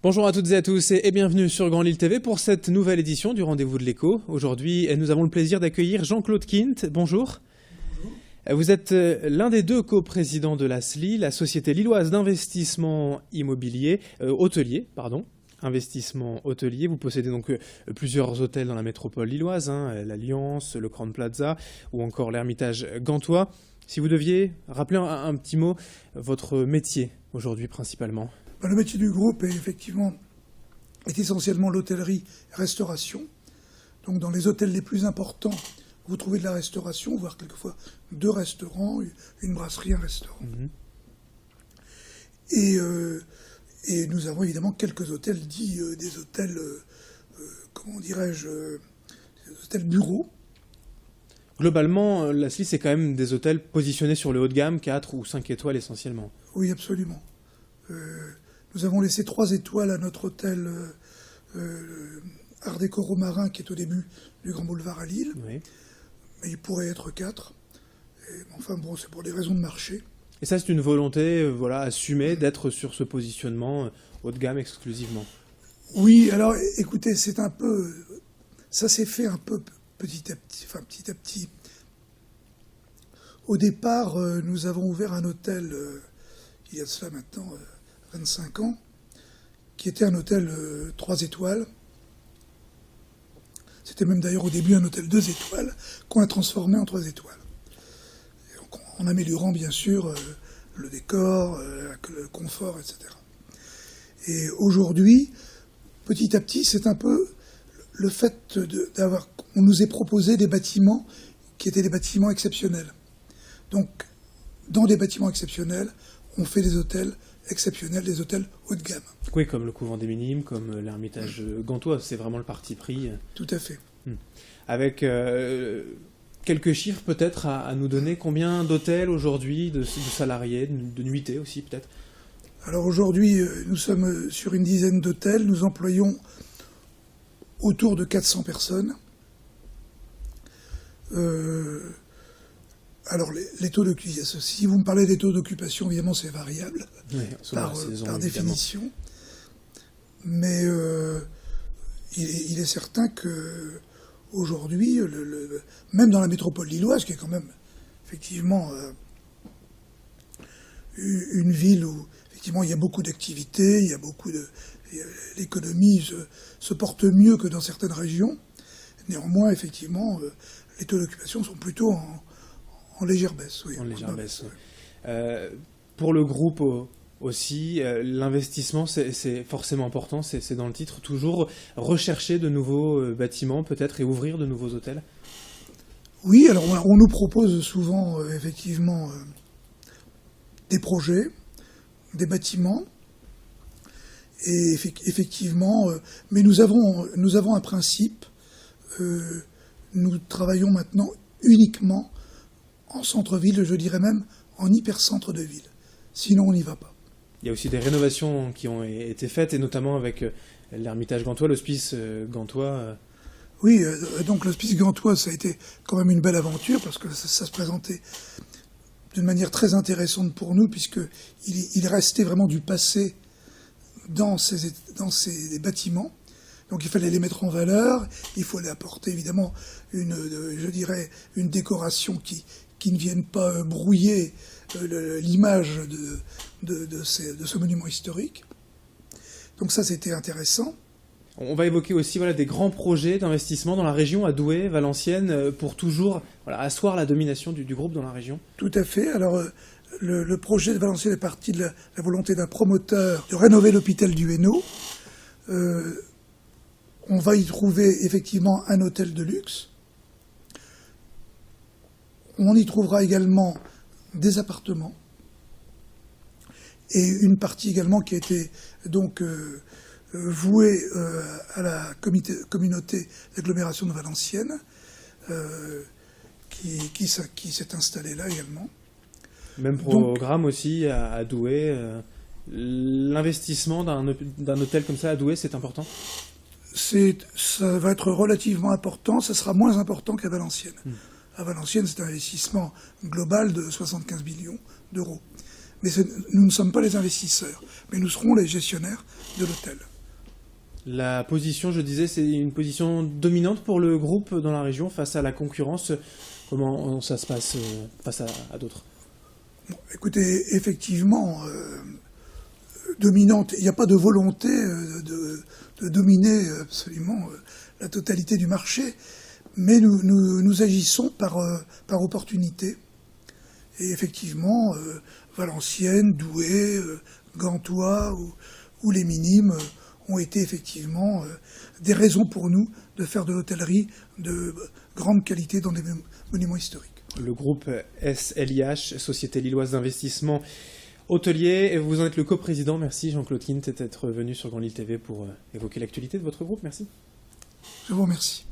Bonjour à toutes et à tous et bienvenue sur Grand Lille TV pour cette nouvelle édition du Rendez-vous de l'Écho. Aujourd'hui, nous avons le plaisir d'accueillir Jean-Claude Kint. Bonjour. Bonjour. Vous êtes l'un des deux coprésidents de la SLI, la Société Lilloise d'investissement immobilier, hôtelier, pardon. Investissement hôtelier. Vous possédez donc plusieurs hôtels dans la métropole lilloise, l'Alliance, le Crans Plaza ou encore l'Ermitage Gantois. Si vous deviez rappeler un petit mot, votre métier aujourd'hui principalement. Le métier du groupe est essentiellement l'hôtellerie-restauration. Donc dans les hôtels les plus importants, vous trouvez de la restauration, voire quelquefois 2 restaurants, une brasserie, un restaurant. Et nous avons évidemment quelques hôtels dits des hôtels, des hôtels bureaux. Globalement, la SLI, c'est quand même des hôtels positionnés sur le haut de gamme, 4 ou 5 étoiles essentiellement. Oui, absolument. Nous avons laissé 3 étoiles à notre hôtel Art déco Romarin, qui est au début du Grand Boulevard à Lille. Oui. Mais il pourrait être 4. Enfin bon, c'est pour des raisons de marché. Et ça, c'est une volonté assumée d'être sur ce positionnement haut de gamme exclusivement. Oui, alors écoutez, ça s'est fait un peu petit à petit. Au départ, nous avons ouvert un hôtel, il y a de cela maintenant 25 ans, qui était un hôtel 3 étoiles. C'était même d'ailleurs au début un hôtel 2 étoiles qu'on a transformé en 3 étoiles. Et donc, en améliorant bien sûr le décor, le confort, etc. Et aujourd'hui, petit à petit, c'est un peu le fait on nous ait proposé des bâtiments qui étaient des bâtiments exceptionnels. Donc, dans des bâtiments exceptionnels, on fait des hôtels exceptionnels, des hôtels haut de gamme. Oui, comme le Couvent des Minimes, comme l'Ermitage Gantois, c'est vraiment le parti pris. Tout à fait. Avec quelques chiffres peut-être à nous donner, combien d'hôtels aujourd'hui, de salariés, de nuitées aussi peut-être? Alors aujourd'hui, nous sommes sur une dizaine d'hôtels, nous employons autour de 400 personnes. Alors, les taux d'occupation, si vous me parlez des taux d'occupation, évidemment, c'est variable, par définition. Mais il est certain qu'aujourd'hui, même dans la métropole lilloise, qui est quand même, effectivement, une ville où, effectivement, il y a beaucoup d'activités, l'économie se porte mieux que dans certaines régions. Néanmoins, effectivement, les taux d'occupation sont plutôt en légère baisse, oui. En légère baisse, oui. Pour le groupe aussi, l'investissement, c'est forcément important, c'est dans le titre, toujours rechercher de nouveaux bâtiments peut-être et ouvrir de nouveaux hôtels. Oui, alors on nous propose souvent, effectivement, des projets, des bâtiments, et effectivement, mais nous avons un principe, nous travaillons maintenant uniquement en centre-ville, je dirais même en hypercentre de ville. Sinon, on n'y va pas. Il y a aussi des rénovations qui ont été faites, et notamment avec l'Ermitage Gantois, l'Hospice Gantois. Oui, donc l'Hospice Gantois, ça a été quand même une belle aventure, parce que ça se présentait d'une manière très intéressante pour nous, puisqu'il restait vraiment du passé dans ces bâtiments. Donc il fallait les mettre en valeur, il fallait apporter évidemment une décoration qui ne vienne pas brouiller l'image de ce monument historique. Donc ça, c'était intéressant. On va évoquer aussi des grands projets d'investissement dans la région, à Douai, Valenciennes, pour toujours asseoir la domination du groupe dans la région. Tout à fait. Alors le projet de Valenciennes est parti de la volonté d'un promoteur de rénover l'hôpital du Hainaut. On va y trouver effectivement un hôtel de luxe. On y trouvera également des appartements et une partie également qui a été donc vouée à la communauté d'agglomération de Valenciennes qui s'est installée là également. Même programme donc, aussi à Douai. L'investissement d'un hôtel comme ça à Douai, c'est important? Ça va être relativement important, ça sera moins important qu'à Valenciennes. À Valenciennes, c'est un investissement global de 75 millions d'euros. Mais nous ne sommes pas les investisseurs, mais nous serons les gestionnaires de l'hôtel. La position, je disais, c'est une position dominante pour le groupe dans la région face à la concurrence. Comment ça se passe face à d'autres? Bon, écoutez, effectivement, dominante, il n'y a pas de volonté de dominer absolument la totalité du marché, mais nous agissons par opportunité. Et effectivement, Valenciennes, Douai, Gantois ou les Minimes ont été effectivement des raisons pour nous de faire de l'hôtellerie de grande qualité dans des monuments historiques. Le groupe SLIH, Société Lilloise d'Investissement Hôtelier, et vous en êtes le coprésident. Merci Jean-Claude Kint d'être venu sur Grand Lille TV pour évoquer l'actualité de votre groupe. Merci. Je vous remercie.